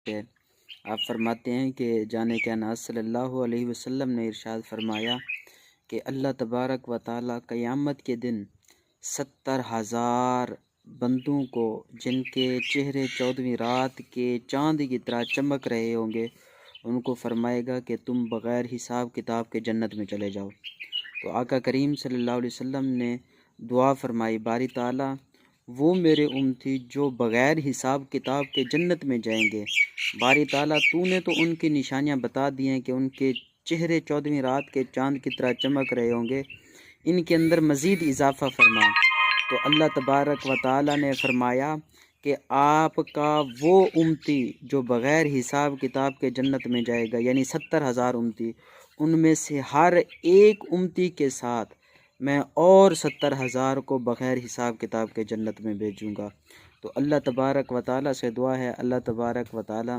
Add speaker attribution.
Speaker 1: ہے۔ آپ فرماتے ہیں کہ جانے کے ناز صلی اللہ علیہ وسلم نے ارشاد فرمایا کہ اللہ تبارک و تعالیٰ قیامت کے دن 70,000 بندوں کو جن کے چہرے 14ویں رات کے چاند کی طرح چمک رہے ہوں گے، ان کو فرمائے گا کہ تم بغیر حساب کتاب کے جنت میں چلے جاؤ۔ تو آقا کریم صلی اللہ علیہ وسلم نے دعا فرمائی، باری تعالیٰ وہ میرے امتی جو بغیر حساب کتاب کے جنت میں جائیں گے، باری تعالیٰ تو نے تو ان کی نشانیاں بتا دی ہیں کہ ان کے چہرے 14ویں رات کے چاند کی طرح چمک رہے ہوں گے، ان کے اندر مزید اضافہ فرما۔ تو اللہ تبارک و تعالیٰ نے فرمایا کہ آپ کا وہ امتی جو بغیر حساب کتاب کے جنت میں جائے گا، یعنی 70,000 امتی، ان میں سے ہر ایک امتی کے ساتھ میں اور 70,000 کو بغیر حساب کتاب کے جنت میں بھیجوں گا۔ تو اللہ تبارک و تعالیٰ سے دعا ہے، اللہ تبارک و تعالیٰ